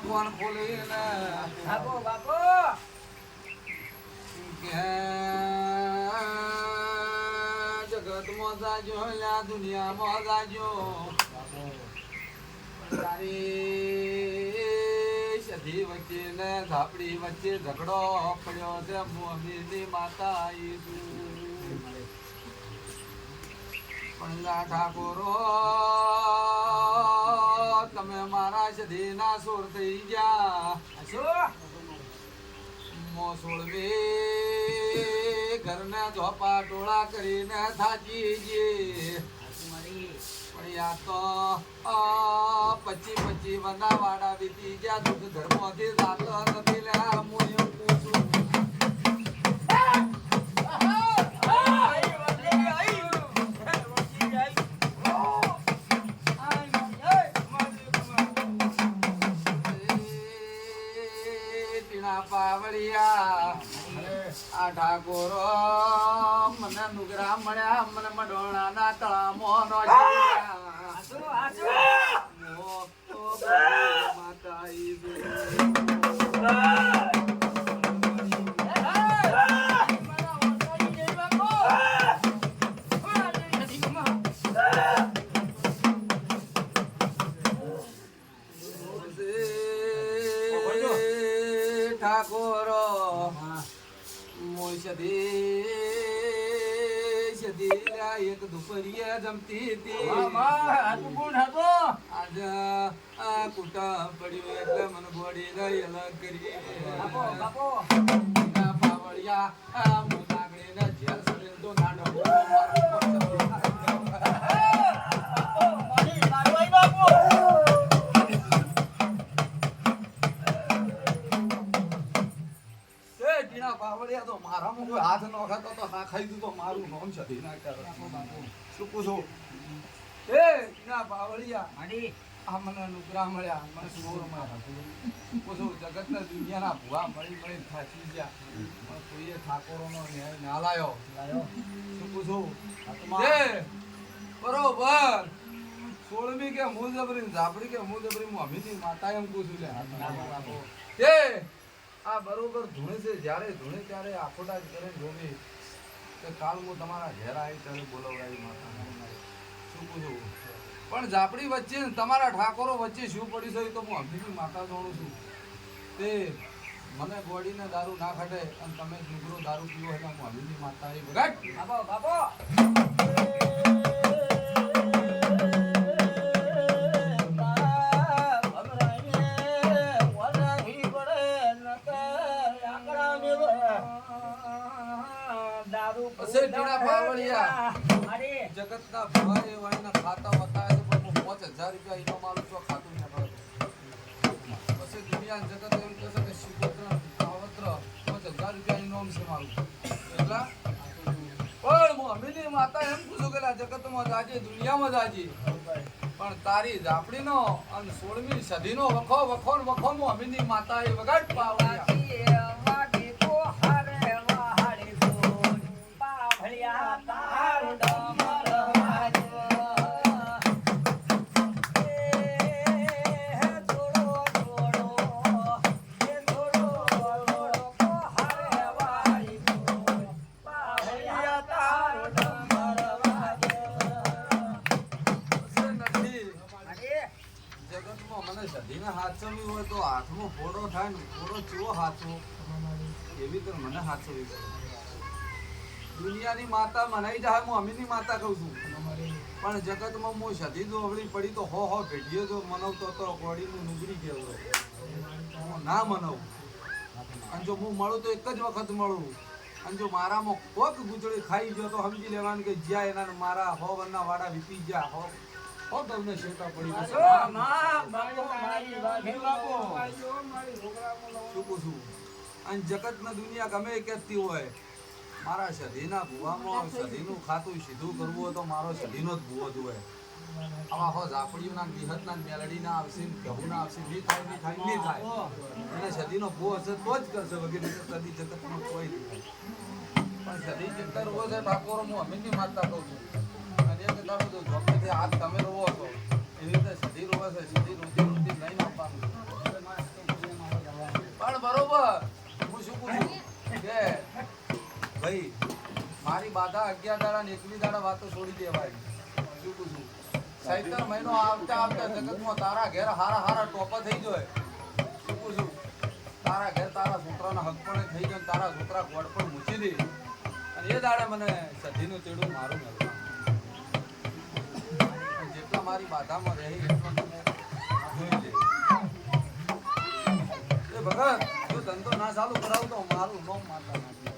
કોણ ખોલીને બાપો બાપો જગતમાં જાજો દુનિયામાં જાજો તારી સધી વચ્ચે ને ધાપડી વચ્ચે ઝઘડો પડ્યો છે મોમીની માતા આવીશું પંગા ઠાકોરો તમે મારા સધીના સોર થઈ ગયા મોસોળવી ઘરના ઝોપા ટોળા કરીને થાકી ગઈ પણ યા તો 25 વના વાડા વીતી ગયા દુઃખ ઘરમાંથી જાતો નથી લે હું એમ પૂછું પાવળિયા આ ઠાકોરો મને નુગરા મળ્યા મને મડોણા ના તળામો નો માતા ઠાકોરો એક દુપરીએ જમતી હતી આજે આ કુટા પડ્યું એટલે મને ગોળી લઈ અલગ કરી પાવળિયા મોટાગડી ને જેલ સડેલ તો નાનો પાવડિયા તો મારામાં કોઈ હાથ ન ખાતો તો ના ખાઈ દીધું તો મારું નામ છે ના કરે શું પૂછો એ ના પાવડિયા આ મને નુકરા મળ્યા મને સોર મળ્યા પૂછો જગતના દુનિયાના ભુવા મળી થાકી ગયા પણ કોઈએ ઠાકોરોનો ન્યાય ના લાયો શું પૂછો એ બરોબર સોળમી કે મુજબરી ઝાપડી કે મુજબરી મમ્મીની માતા એમ પૂછું લે એ આ બરોબર ધૂણે છે જ્યારે ધૂણે ત્યારે આખોટા જ કરે જોવી કે કાલ હું તમારા ઘેર આવી ત્યારે બોલાવડાવી માતા શું પૂછું પણ ઝાપડી વચ્ચે તમારા ઠાકોરો વચ્ચે શું પડ્યું છે તો હું અમીની માતા જાણું છું તે મને ગોળીને દારૂ ના ખાટે અને તમે ડુંગરો દારૂ પીવો એટલે હું અમીની માતા આવી બગાડ બાપો બાપો જગતના ભવાએ વાળીના ખાતા બતાવે છે પણ 5000 રૂપિયા ઈનો મારું છો ખાતું ન કરે પછી દુનિયા જગત એમ કહે છે કે શિવપુત્ર કાવત્ર 5000 રૂપિયા ઈનો છે મારું એટલા પણ હું અમીની માતા એમ પૂછું કે જગતમાં જાજે દુનિયામાં જાજે પણ તારી ઝાપડીનો અને 16મી સદીનો વખો હું અમીની માતા એ વગાડ પાવડિયા હાથસવી હોય તો હાથમાં ફોડો થાય ને ફોડો ચેવો હાથવો એવી તો મને હાથસવી દુનિયાની માતા મનાઈ જાય હું અમીની માતા કહું છું પણ જગતમાં હું સધી દોવડી પડી તો હો ભેટીએ તો મનાવતો તો કોડીનું નુગરી ગયો હું ના મનાવું અને જો હું મળું તો એક જ વખત મળું અને જો મારામાં કોક ગુજળી ખાઈ ગયો તો સમજી લેવાનું કે જ્યાં એના મારા હો વરના વાડા વીપી ગયા હો તમને શેટા પડી ગયો શું પૂછું અને જગતના દુનિયા ગમે કહેતી હોય મારા સધીના ભુવામાં સધીનું ખાતું સીધું કરવું હોય તો મારો સધીનો જ ભુવો જ હોય આવા હો ઝાપડીઓના નિહતના મેલડીના આવશે ઘઉંના આવશે નહીં થાય અને સધીનો ભુવો હશે તો જ કરશે વગેરે સધી જગતમાં કોઈ નહીં પણ સધી ચિંતા રોવો છે ઠાકોર હું અમીની માતા કહું છું અને એક દાડો જો હાથ તમે રોવો છો એવી રીતે સધી રોવો આવે છે સીધી રોજી લઈને આપવાનું પણ બરોબર હું શું પૂછું કે ભાઈ મારી બાધા 11 દાડા ને 21 દાડા વાતો છોડી દેવાય શું પૂછું સૈતર મહિનો આવતા આવતા જગતમાં તારા ઘેર હારા હારા ટોપા થઈ જાય શું પૂછું તારા ઘેર તારા છોકરાના હક પણ થઈ જાય તારા છોકરા ગોળ પણ મૂકી દે અને એ દાડે મને સધીનું તેડું મારું મળવા જેટલા મારી બાધામાં રહી એટલા મને જોઈ લે એ ભગત જો ધંધો ના ચાલુ કરાવું તો મારું નોમ માતા નાખી